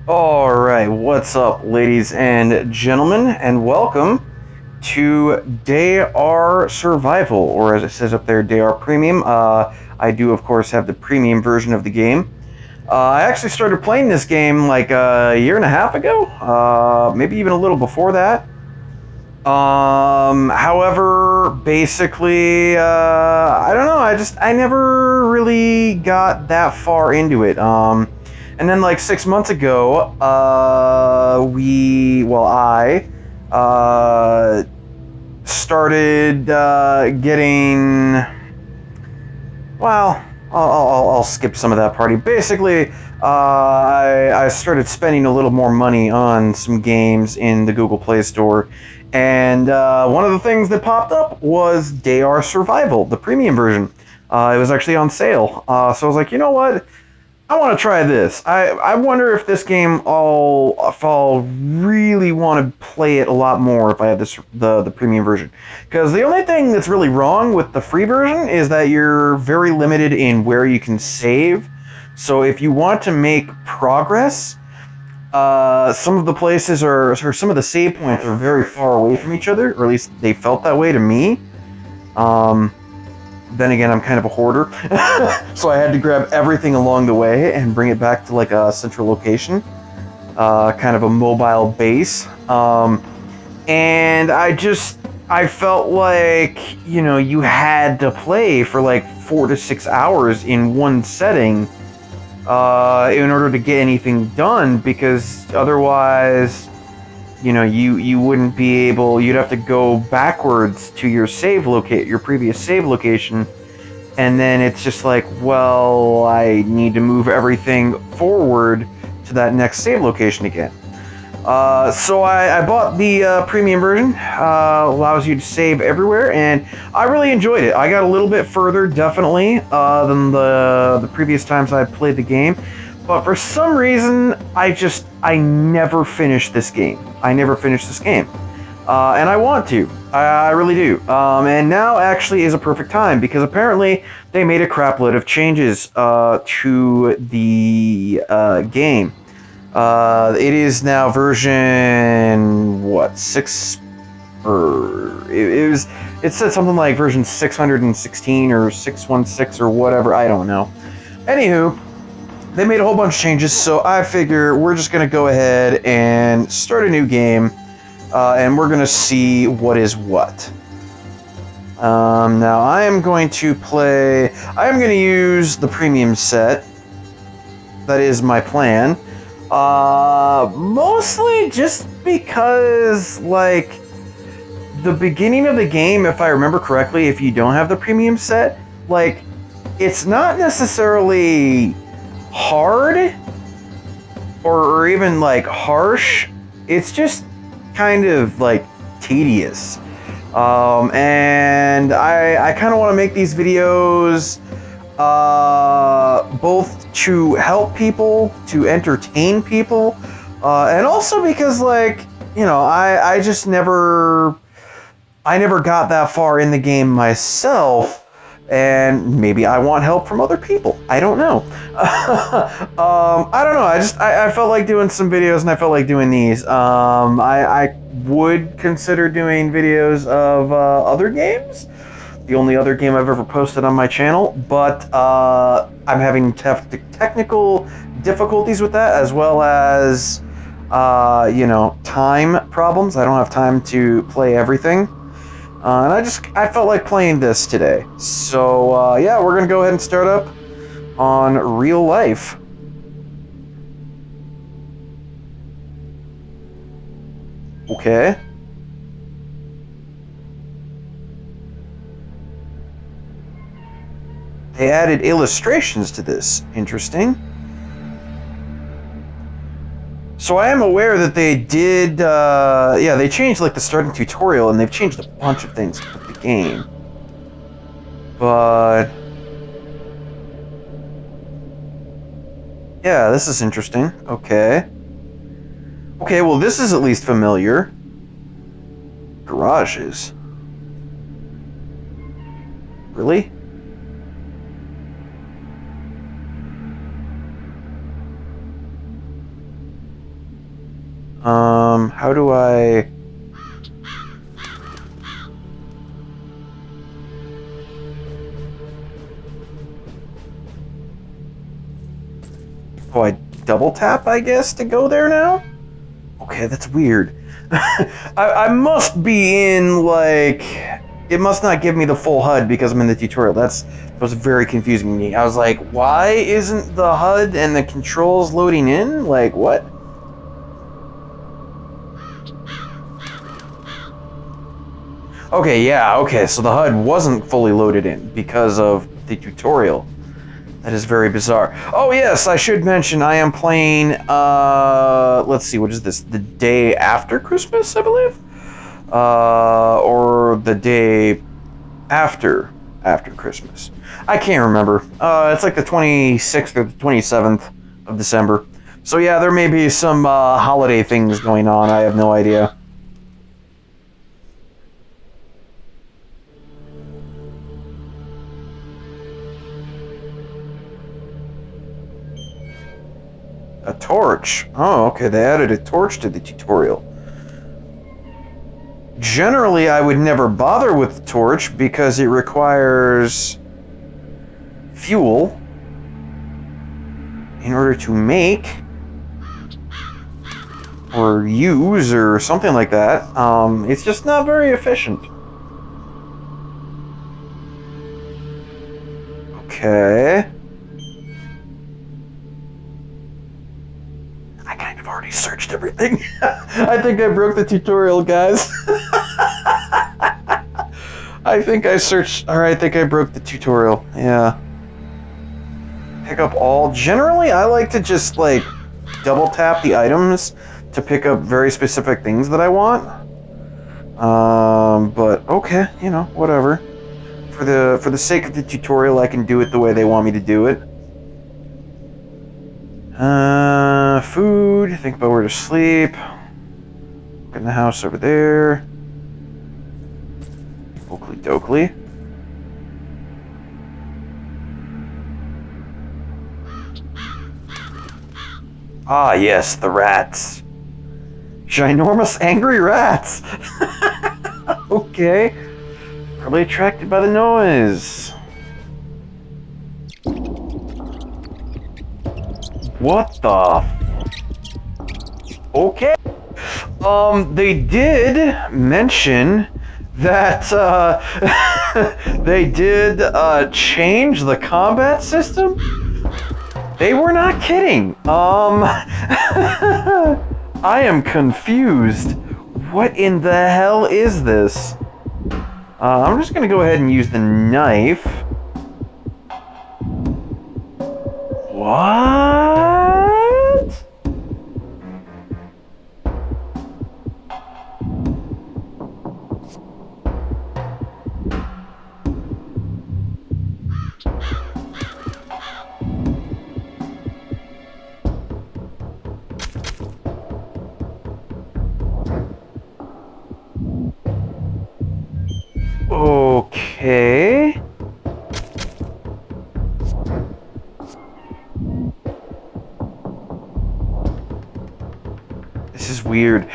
Alright, what's up, ladies and gentlemen, and welcome to Day R Survival, or as it says up there, Day R Premium. I do, of course, have the premium version of the game. I actually started playing this game like a year and a half ago, maybe even a little before that. However, basically, I don't know, I never really got that far into it. And then like 6 months ago, I started getting, well, I'll skip some of that party. Basically, I started spending a little more money on some games in the Google Play Store, and one of the things that popped up was Day R Survival, the premium version. It was actually on sale, so I was like, you know what? I want to try this. I wonder if this game, if I'll really want to play it a lot more if I have the premium version. Because the only thing that's really wrong with the free version is that you're very limited in where you can save. So if you want to make progress, some of the places or some of the save points are very far away from each other, or at least they felt that way to me. Then again, I'm kind of a hoarder, so I had to grab everything along the way and bring it back to like a central location, kind of a mobile base. And I felt like, you had to play for like 4 to 6 hours in one setting in order to get anything done, because otherwise, you wouldn't be able. You'd have to go backwards to your your previous save location, and then it's just like, well, I need to move everything forward to that next save location again. So I bought the premium version. Allows you to save everywhere, and I really enjoyed it. I got a little bit further, definitely, than the previous times I played the game. But for some reason, I never finished this game. And I want to. I really do. And now actually is a perfect time, because apparently they made a crap load of changes to the game. It is now version, 6? It said something like version 616 or 616 or whatever, I don't know. Anywho, they made a whole bunch of changes, so I figure we're just going to go ahead and start a new game, and we're going to see what is what. Now, I am going to use the premium set. That is my plan. Mostly just because, like, the beginning of the game, if I remember correctly, if you don't have the premium set, like, it's not necessarily hard or even like harsh. It's just kind of like tedious, and I kind of want to make these videos both to help people, to entertain people, and also because, like, I never got that far in the game myself. And maybe I want help from other people. I don't know. I don't know. I felt like doing some videos, and I felt like doing these. I would consider doing videos of other games. The only other game I've ever posted on my channel, but I'm having technical difficulties with that, as well as time problems. I don't have time to play everything. And I felt like playing this today. So, yeah, we're going to go ahead and start up on real life. Okay. They added illustrations to this. Interesting. So I am aware that they did, they changed like the starting tutorial, and they've changed a bunch of things with the game. But yeah, this is interesting. Okay. Okay, well, this is at least familiar. Garages. Really? How do I... Oh, I double tap, I guess, to go there now? Okay, that's weird. I must be in, like... It must not give me the full HUD because I'm in the tutorial. That was very confusing to me. I was like, why isn't the HUD and the controls loading in? Like, what? Okay, yeah, okay, so the HUD wasn't fully loaded in because of the tutorial. That is very bizarre. Oh yes, I should mention I am playing, let's see, what is this? The day after Christmas, I believe? Or the day after Christmas. I can't remember. It's like the 26th or the 27th of December. So yeah, there may be some, holiday things going on, I have no idea. A torch. Oh, okay, they added a torch to the tutorial. Generally, I would never bother with the torch because it requires fuel in order to make or use or something like that. It's just not very efficient. Okay. I've already searched everything. I think I broke the tutorial, guys. I think I searched... Alright, I think I broke the tutorial. Yeah. Pick up all... Generally, I like to just, like, double tap the items to pick up very specific things that I want. But, okay, you know, whatever. For the sake of the tutorial, I can do it the way they want me to do it. Food, think about where to sleep. Look in the house over there. Oakley dokley. Ah, yes, the rats. Ginormous angry rats. Okay. Probably attracted by the noise. What the? Okay. They did mention that, they did, change the combat system? They were not kidding. I am confused. What in the hell is this? I'm just gonna go ahead and use the knife. What? Okay. This is weird.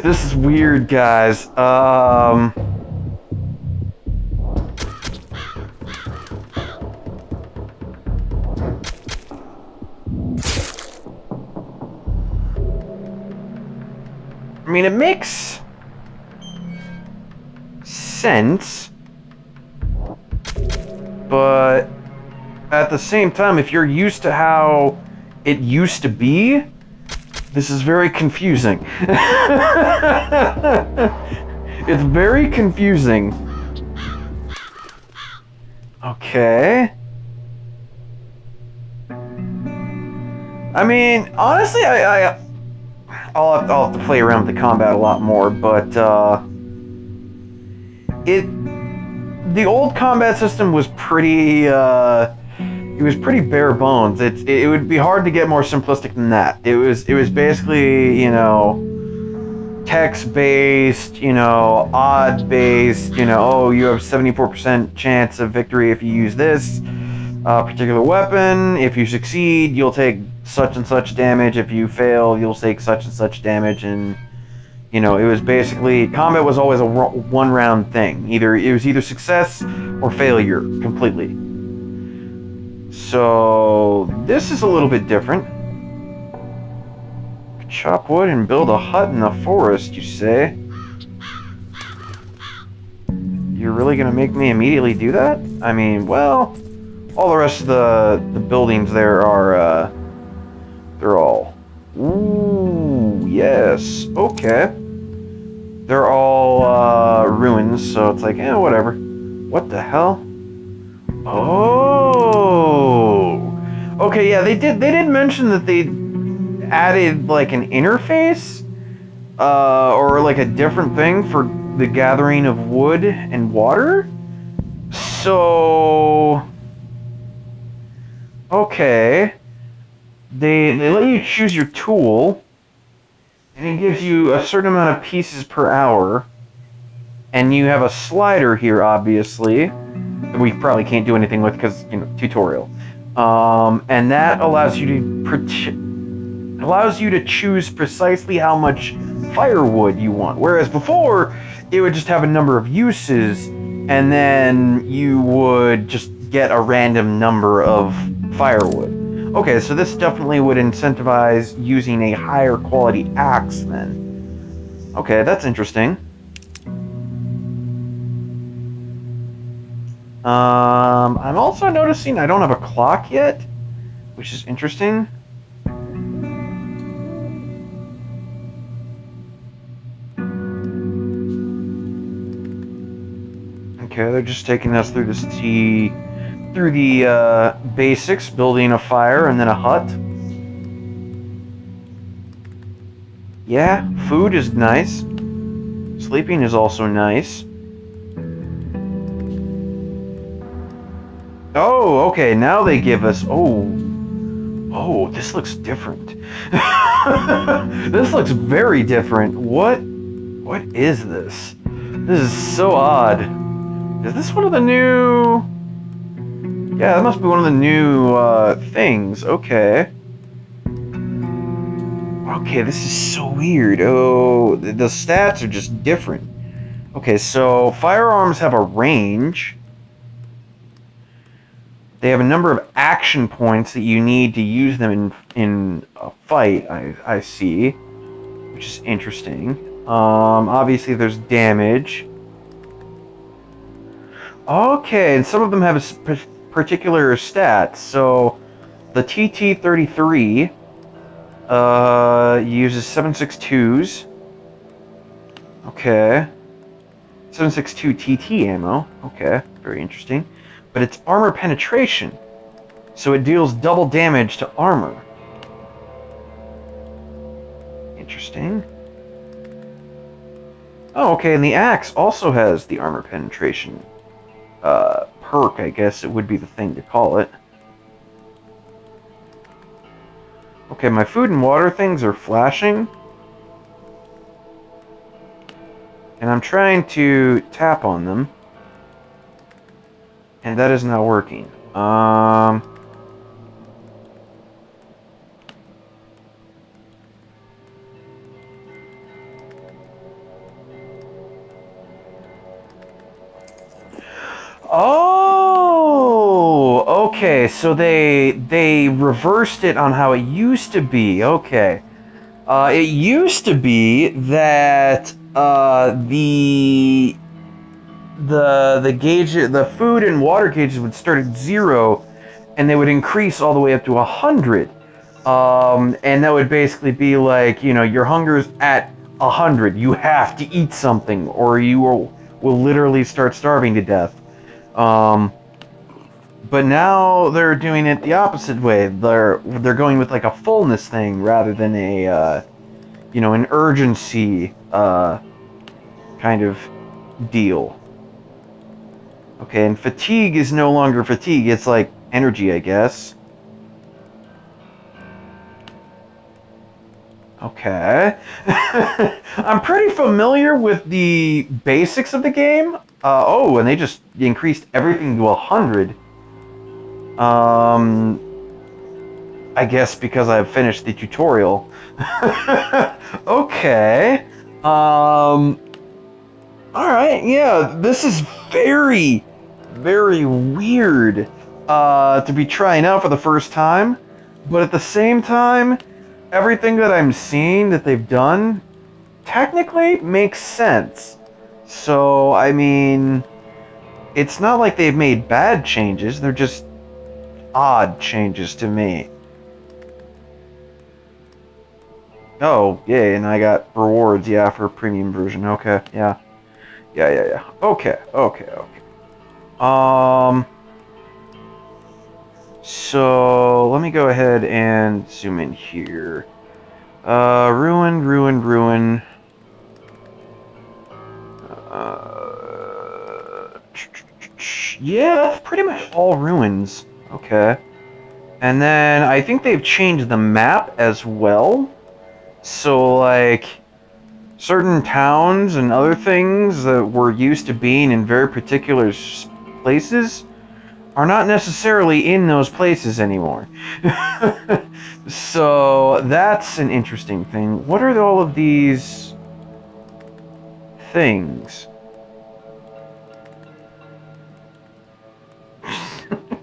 This is weird, guys. I mean, it makes sense, but at the same time, if you're used to how it used to be, this is very confusing. It's very confusing. Okay. I mean, honestly, I'll have to play around with the combat a lot more, but the old combat system was pretty it was pretty bare bones. It would be hard to get more simplistic than that. It was basically, you know, text based, you know, odd based, you know, oh, you have 74% chance of victory if you use this particular weapon. If you succeed, you'll take such and such damage. If you fail, you'll take such and such damage. And you know, it was basically combat was always a one round thing. It was either success or failure completely. So this is a little bit different. Chop wood and build a hut in the forest, you say? You're really gonna make me immediately do that? I mean, well, all the rest of the buildings there are, they're all... Ooh, yes, okay. They're all, ruins, so it's like, whatever. What the hell? Oh! Okay, yeah, they did mention that they added, like, an interface, or, like, a different thing for the gathering of wood and water. So... Okay. They let you choose your tool, and it gives you a certain amount of pieces per hour, and you have a slider here, obviously, that we probably can't do anything with because, you know, tutorial. And that allows you to choose precisely how much firewood you want, whereas before it would just have a number of uses, and then you would just get a random number of firewood. Okay, so this definitely would incentivize using a higher quality axe then. Okay, that's interesting. I'm also noticing I don't have a clock yet, which is interesting. Okay, they're just taking us through the basics, building a fire and then a hut. Yeah, food is nice. Sleeping is also nice. Oh, okay, now they give us... Oh, this looks different. This looks very different. What is this? This is so odd. Is this one of the new... Yeah, that must be one of the new things. Okay. Okay, this is so weird. Oh, the stats are just different. Okay, so firearms have a range. They have a number of action points that you need to use them in a fight, I see. Which is interesting. Obviously there's damage. Okay, and some of them have a particular stats. So the TT-33 uses 7.62s. Okay. 7.62 TT ammo. Okay, very interesting. But it's armor penetration, so it deals double damage to armor. Interesting. Oh, okay, and the axe also has the armor penetration perk, I guess it would be the thing to call it. Okay, my food and water things are flashing. And I'm trying to tap on them. And that is not working. Oh, okay. So they reversed it on how it used to be. Okay. It used to be that the gauge, the food and water gauges would start at 0, and they would increase all the way up to 100. And that would basically be like, you know, your hunger's at 100. You have to eat something, or you will literally start starving to death. But now they're doing it the opposite way. They're going with like a fullness thing rather than a, you know, an urgency kind of deal. Okay, and fatigue is no longer fatigue, it's like energy, I guess. Okay. I'm pretty familiar with the basics of the game. Oh, and they just increased everything to 100. I guess because I've finished the tutorial. Okay. Alright, yeah, this is very, very weird to be trying out for the first time. But at the same time, everything that I'm seeing that they've done technically makes sense. So, I mean, it's not like they've made bad changes, they're just odd changes to me. Oh, yay, and I got rewards, yeah, for a premium version. Okay, yeah. Yeah. Okay. So, let me go ahead and zoom in here. Ruin. Yeah, that's pretty much all ruins. Okay. And then I think they've changed the map as well. So, like, certain towns and other things that were used to being in very particular places are not necessarily in those places anymore. So, that's an interesting thing. What are all of these things?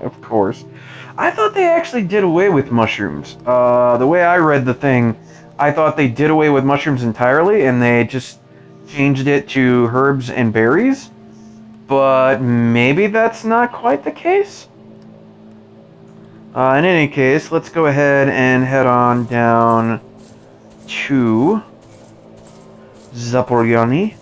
Of course. I thought they actually did away with mushrooms. The way I read the thing, I thought they did away with mushrooms entirely, and they just changed it to herbs and berries. But maybe that's not quite the case? In any case, let's go ahead and head on down to Zaporyani.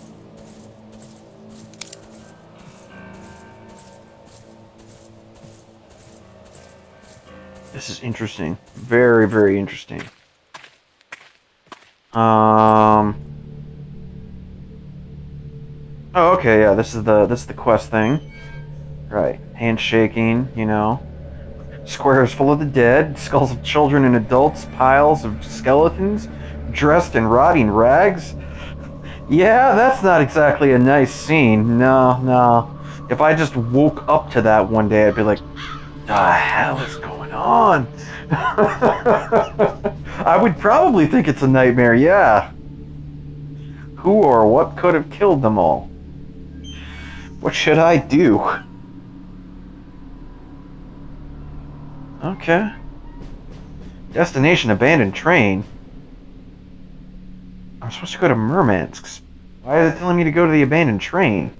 This is interesting. Very, very interesting. Oh, okay, yeah, this is the quest thing. Right. Handshaking, you know. Squares full of the dead, skulls of children and adults, piles of skeletons, dressed in rotting rags. Yeah, that's not exactly a nice scene. No. If I just woke up to that one day, I'd be like, the hell is going on? I would probably think it's a nightmare, yeah. Who or what could have killed them all? What should I do? Okay. Destination abandoned train. I'm supposed to go to Murmansk. Why is it telling me to go to the abandoned train?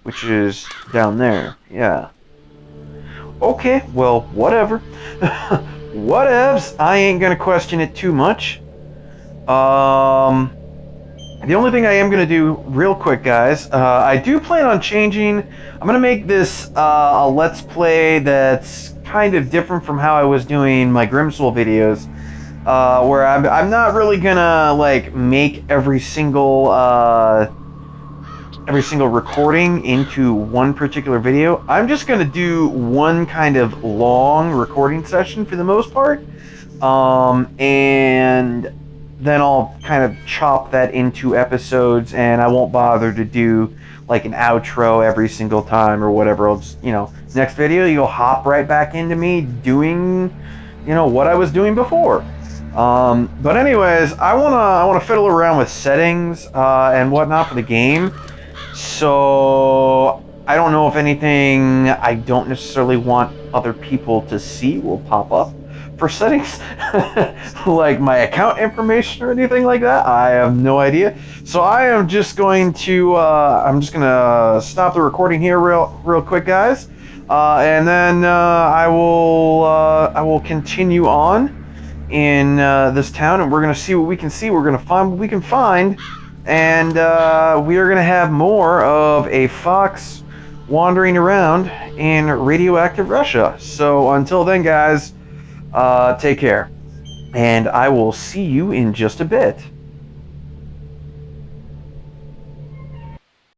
Which is down there, yeah. Okay, well, whatever. Whatevs. I ain't gonna question it too much. The only thing I am going to do real quick, guys, I do plan on changing. I'm going to make this a Let's Play that's kind of different from how I was doing my Grimsoul videos, where I'm not really going to, like, make every single recording into one particular video. I'm just going to do one kind of long recording session for the most part, and then I'll kind of chop that into episodes, and I won't bother to do like an outro every single time or whatever. I'll just, next video you'll hop right back into me doing, what I was doing before. But anyways, I wanna fiddle around with settings and whatnot for the game. So I don't know if anything I don't necessarily want other people to see will pop up for settings, like my account information or anything like that. I have no idea. So I am just going to I'm just gonna stop the recording here real quick, guys, and then I will continue on in this town, and we're gonna see what we can see. We're gonna find what we can find, and we are gonna have more of a fox wandering around in radioactive Russia. So until then, guys, take care, and I will see you in just a bit.